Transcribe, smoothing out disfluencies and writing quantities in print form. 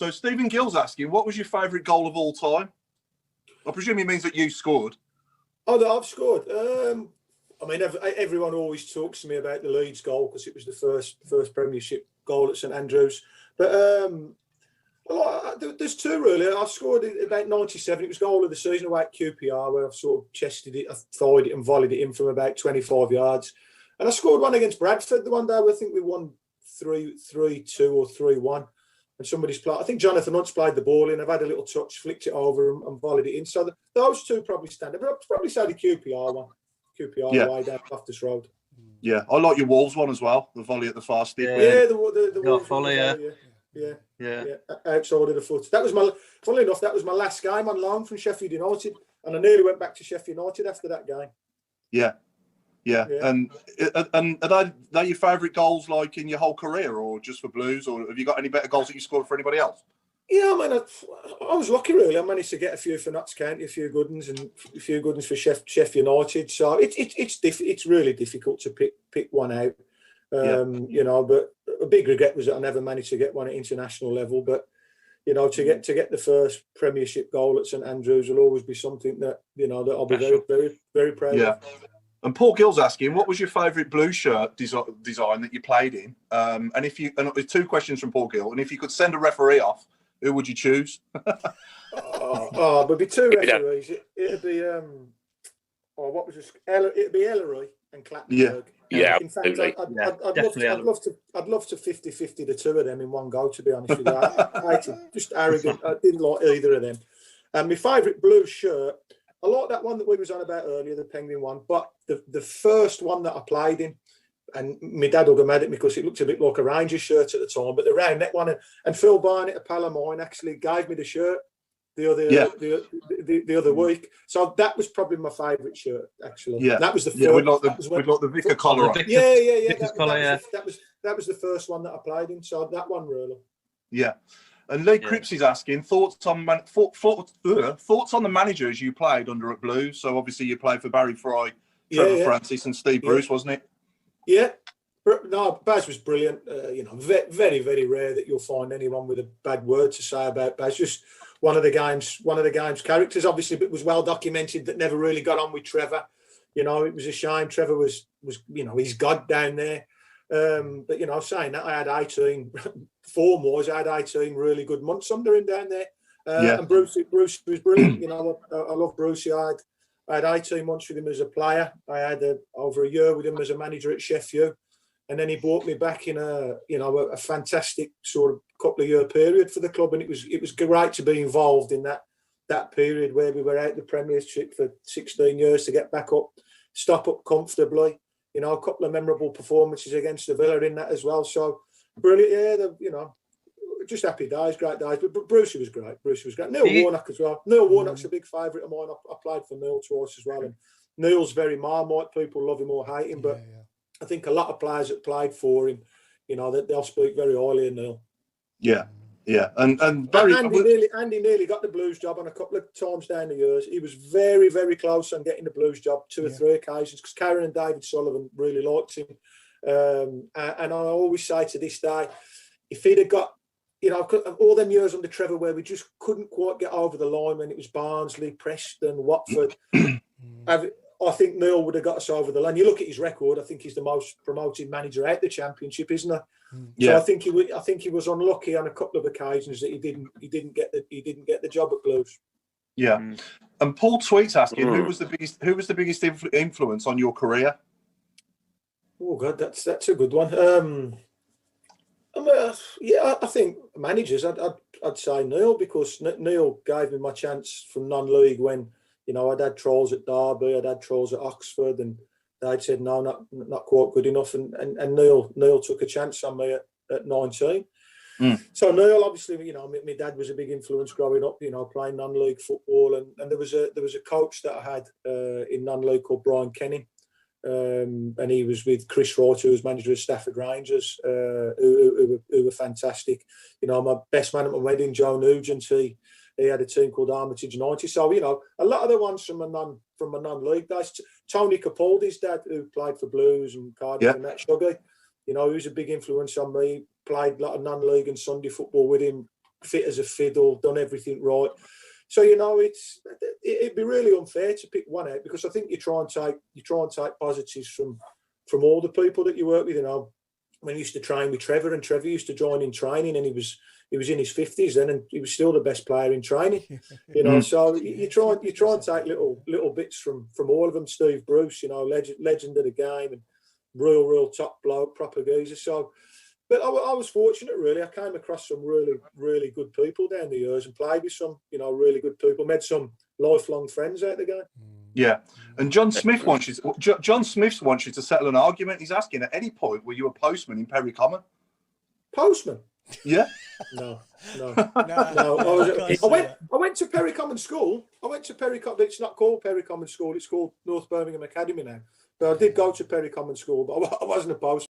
So Stephen Gill's asking, what was your favourite goal of all time? I presume he means that you scored. Oh, that I've scored. I mean, everyone always talks to me about the Leeds goal because it was the first Premiership goal at St Andrews. But there's two really. I scored in about 97. It was goal of the season away at QPR, where I've sort of chested it, I thied it and volleyed it in from about 25 yards. And I scored one against Bradford the one day where I think we won 3-2 or 3-1. And somebody's played. I think Jonathan Hunt's played the ball in. I've had a little touch, flicked it over and volleyed it in. So those two probably stand up. But I'd probably say the QPR one. QPR way down Loftus Road. Yeah, I like your Wolves one as well. The volley at the far stick. Yeah, the Wolves volley. Yeah. Outside of the foot. That was funnily enough, that was my last game on loan from Sheffield United, and I nearly went back to Sheffield United after that game. Yeah. And are they your favourite goals, like in your whole career, or just for Blues, or have you got any better goals that you scored for anybody else? Yeah, I mean, I was lucky really. I managed to get a few for Notts County, a few good ones, and a few good ones for Sheffield United. So it's really difficult to pick one out. You know, but a big regret was that I never managed to get one at international level. But you know, to get the first Premiership goal at St Andrews will always be something that that I'll be very, very, very proud of. And Paul Gill's asking, what was your favourite blue shirt design that you played in? And there's two questions from Paul Gill. And if you could send a referee off, who would you choose? There'd be two referees. It'd be it'd be Ellery and Clattenburg. Yeah. In fact, I'd love to 50-50 the two of them in one go, to be honest with you. I just arrogant. I didn't like either of them. And my favourite blue shirt, I like that one that we was on about earlier, the Penguin one. But the first one that I played in, and my dad will go mad at me because it looked a bit like a Rangers shirt at the time, but the round neck one, and Phil Barnett, a pal of mine, actually gave me the shirt the other week. So that was probably my favourite shirt, actually. Yeah, that was the first. Yeah, we've got the Vicar collar on. That was the first one that I played in. So that one really. Yeah. And Lee Cripps is asking thoughts on the managers you played under at Blues. So obviously you played for Barry Fry, Trevor Francis, and Steve Bruce, wasn't it? Yeah. No, Baz was brilliant. Very, very rare that you'll find anyone with a bad word to say about Baz. Just one of the game's characters, obviously, but was well documented that never really got on with Trevor. It was a shame. Trevor was he's God down there. But saying that, I had 18 form-wise, I had 18 really good months under him down there. And Bruce was brilliant. I love Brucey. I had 18 months with him as a player. I had over a year with him as a manager at Sheffield, and then he brought me back in a fantastic sort of couple of year period for the club, and it was great to be involved in that period where we were out the Premiership for 16 years to get back up, stop up comfortably. A couple of memorable performances against the Villa in that as well. So brilliant, just happy days, great days. But Brucey was great. Neil Warnock as well. Neil Warnock's a big favourite of mine. I played for Neil twice as well. And Neil's very Marmite. People love him or hate him. But I think a lot of players that played for him, they'll speak very highly of Neil. Yeah. Yeah, and Barry, Andy nearly got the Blues job on a couple of times down the years. He was very, very close on getting the Blues job 2 or 3 occasions because Karen and David Sullivan really liked him. And I always say to this day, if he'd have got, all them years under Trevor where we just couldn't quite get over the line when it was Barnsley, Preston, Watford, I think Neil would have got us over the line. You look at his record; I think he's the most promoted manager out the Championship, isn't he? Yeah. So I think he was unlucky on a couple of occasions that he didn't get the job at Blues. Yeah. And Paul Tweet's asking who was the biggest influence on your career? Oh God, that's a good one. I think managers. I'd say Neil because Neil gave me my chance from non-league when. I'd had trials at Derby, I'd had trials at Oxford, and they'd said no, not quite good enough. And Neil took a chance on me at 19. So Neil, obviously, my dad was a big influence growing up. Playing non-league football, and there was a coach that I had in non-league called Brian Kenning, and he was with Chris Wright, who was manager of Stafford Rangers, who were fantastic. My best man at my wedding, Joe Nugent, he had a team called Armitage 90. So, a lot of the ones from my non-league days. Tony Capaldi's dad, who played for Blues and Cardiff and that, Shuggy, he was a big influence on me. Played a lot of non-league and Sunday football with him fit as a fiddle, done everything right. So it'd be really unfair to pick one out, because I think you try and take positives from all the people that you work with. When I used to train with Trevor, and Trevor used to join in training, and he was in his 50s then, and he was still the best player in training. So you try and take little bits from all of them. Steve Bruce, legend of the game, and real top bloke, proper geezer. So, but I was fortunate, really. I came across some really, really good people down the years, and played with some, really good people. Met some lifelong friends out the game. Yeah, and John Smith wants you to settle an argument. He's asking, at any point, were you a postman in Perry Common? Postman? Yeah. No. I went to Perry Common School. It's not called Perry Common School. It's called North Birmingham Academy now. But I did go to Perry Common School, but I wasn't a postman.